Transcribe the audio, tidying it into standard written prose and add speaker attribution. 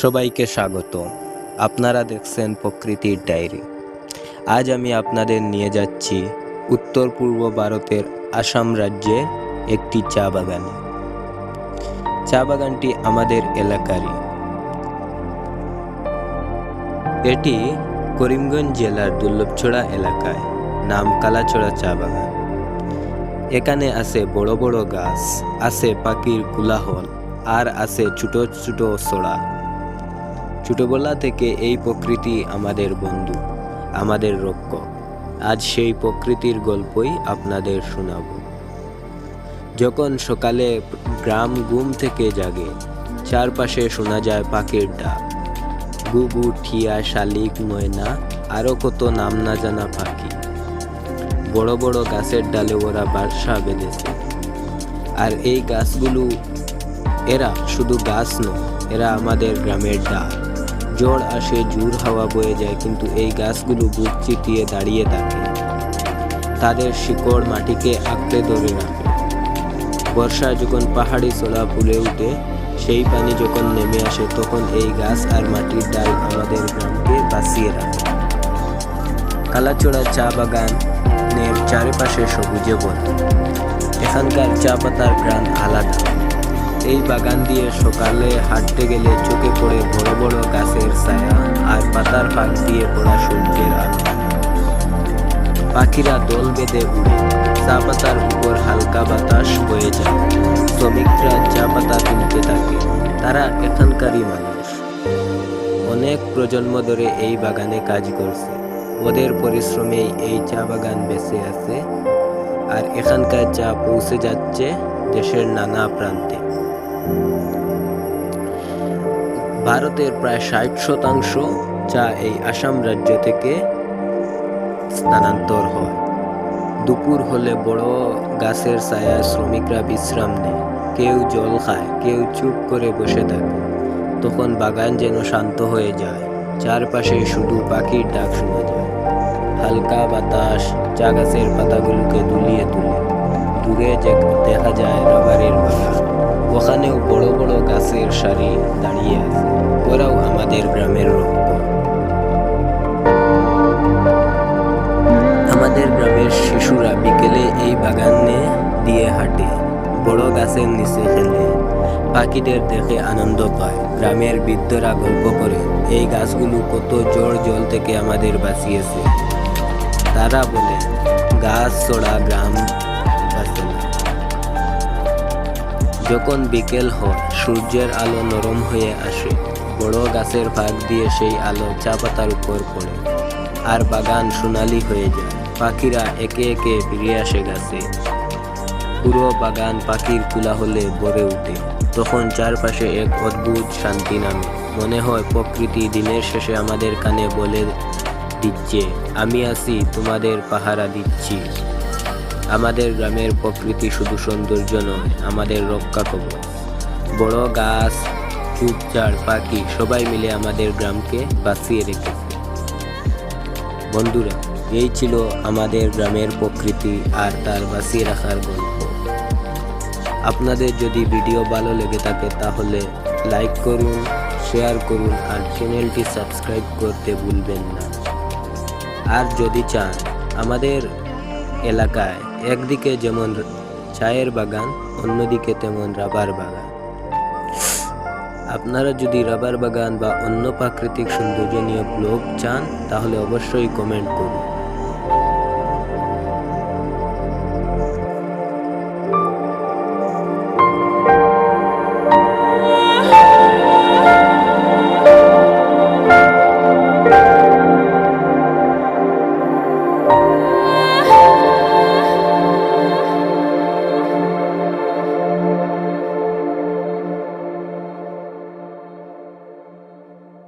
Speaker 1: সবাইকে স্বাগত। আপনারা দেখছেন প্রকৃতির ডায়েরি। আজ আমি আপনাদের নিয়ে যাচ্ছি উত্তর পূর্ব ভারতের আসাম রাজ্যে একটি চা বাগানে। চা বাগানটি আমাদের এলাকারই। এটি করিমগঞ্জ জেলার দুর্লভছড়া এলাকায় নাম কালাছড়া চা বাগান। এখানে আছে বড় বড় গাছ, আছে পাখির কোলাহল, আর আছে ছোট ছোট ছড়া। ছোটবেলা থেকে এই প্রকৃতি আমাদের বন্ধু, আমাদের রক্ষক। আজ সেই প্রকৃতির গল্পই আপনাদের শোনাব। যখন সকালে গ্রাম ঘুম থেকে জাগে, চারপাশে শোনা যায় পাখির ডাক, বুবু, ঠিয়া, শালিক, ময়না, আরও কত নাম না জানা পাখি। বড় বড় গাছের ডালে ওরা বাসা বেঁধেছে। আর এই গাছগুলো, এরা শুধু গাছ নয়, এরা আমাদের গ্রামের ডাক। ঝড় আসে, জোর হাওয়া বয়ে যায়, কিন্তু এই গাছগুলো বুক চিতিয়ে দাঁড়িয়ে থাকে। তাদের শিকড় মাটিকে আঁকড়ে ধরে রাখে। বর্ষায় যখন পাহাড়ি চোলা ফুলে উঠে, সেই পানি যখন নেমে আসে, তখন এই গাছ আর মাটির ডাল আমাদের গ্রামকে বাঁচিয়ে রাখে। কালাছড়া চা বাগানের চারিপাশে সবুজে ভরা। এখানকার চা পাতার ঘ্রাণ আলাদা। এই বাগান দিয়ে সকালে হাঁটতে গেলে চোখে পড়ে বড় বড় গাছের ছায়া আর পাতার ফাঁক দিয়ে পড়া সূর্যের আলো। পাখিরা দল বেঁধে উড়ে, চা পাতার উপর হালকা বাতাস বয়ে যায়। শ্রমিকরা চা পাতা তুলতে থাকে। তারা এখানকারই মানুষ। অনেক প্রজন্ম ধরে এই বাগানে কাজ করছে। ওদের পরিশ্রমেই এই চা বাগান বেঁচে আছে, আর এখানকার চা পৌঁছে যাচ্ছে দেশের নানা প্রান্তে। ভারতের প্রায় 60% চা এই আসাম রাজ্য থেকে স্থানান্তর হয়। দুপুর হলে বড় গাছের ছায়ায় শ্রমিকরা বিশ্রাম নেয়। কেউ জল খায়, কেউ চুপ করে বসে থাকে। তখন বাগান যেন শান্ত হয়ে যায়। চারপাশে শুধু পাখির ডাক শোনা যায়। হালকা বাতাস চা গাছের পাতাগুলোকে দুলিয়ে তুলে। দূরে যে দেখা যায় রাবারের বাগান, ওখানেও বড় বড় গাছের সারি দাঁড়িয়ে আছে। ওরাও আমাদের গ্রামের রক্ষক। আমাদের গ্রামের শিশুরা বিকেলে এই বাগানে দিয়ে হাঁটে, বড় গাছের নিচে খেলে, পাখিদের দেখে আনন্দ পায়। গ্রামের বৃদ্ধরা গল্প করে এই গাছগুলো কত ঝড় জল থেকে আমাদের বাঁচিয়েছে। তারা বলে, গাছ ছড়া গ্রাম বাঁচে না। যখন বিকেল হয়, সূর্যের আলো নরম হয়ে আসে। বড় গাছের ফাঁক দিয়ে সেই আলো চা পাতার উপর পড়ে, আর বাগান সোনালি হয়ে যায়। পাখিরা একে একে ফিরে আসে গাছে। পুরো বাগান পাখির কোলাহলে ভরে ওঠে। তখন চারপাশে এক অদ্ভুত শান্তি নামে। মনে হয় প্রকৃতি দিনের শেষে আমাদের কানে বলে দিচ্ছে, আমি আছি, তোমাদের পাহারা দিচ্ছি। আমাদের গ্রামের প্রকৃতি শুধু সৌন্দর্য নয়, আমাদের রক্ষা কবচ। বড় গাছ, ঝোপঝাড়, পাখি সবাই মিলে আমাদের গ্রামকে বাঁচিয়ে রেখেছে। বন্ধুরা, এই ছিল আমাদের গ্রামের প্রকৃতি আর তার বাঁচিয়ে রাখার গল্প। আপনাদের যদি ভিডিও ভালো লেগে থাকে তাহলে লাইক করুন, শেয়ার করুন, আর চ্যানেলটি সাবস্ক্রাইব করতে ভুলবেন না। আর যদি চান, আমাদের এলাকায় একদিকে যেমন চায়ের বাগান, অন্যদিকে তেমন রাবার বাগান। আপনারা যদি রাবার বাগান বা অন্য প্রাকৃতিক সৌন্দর্য নিয়ে ব্লগ চান, তাহলে অবশ্যই কমেন্ট করুন।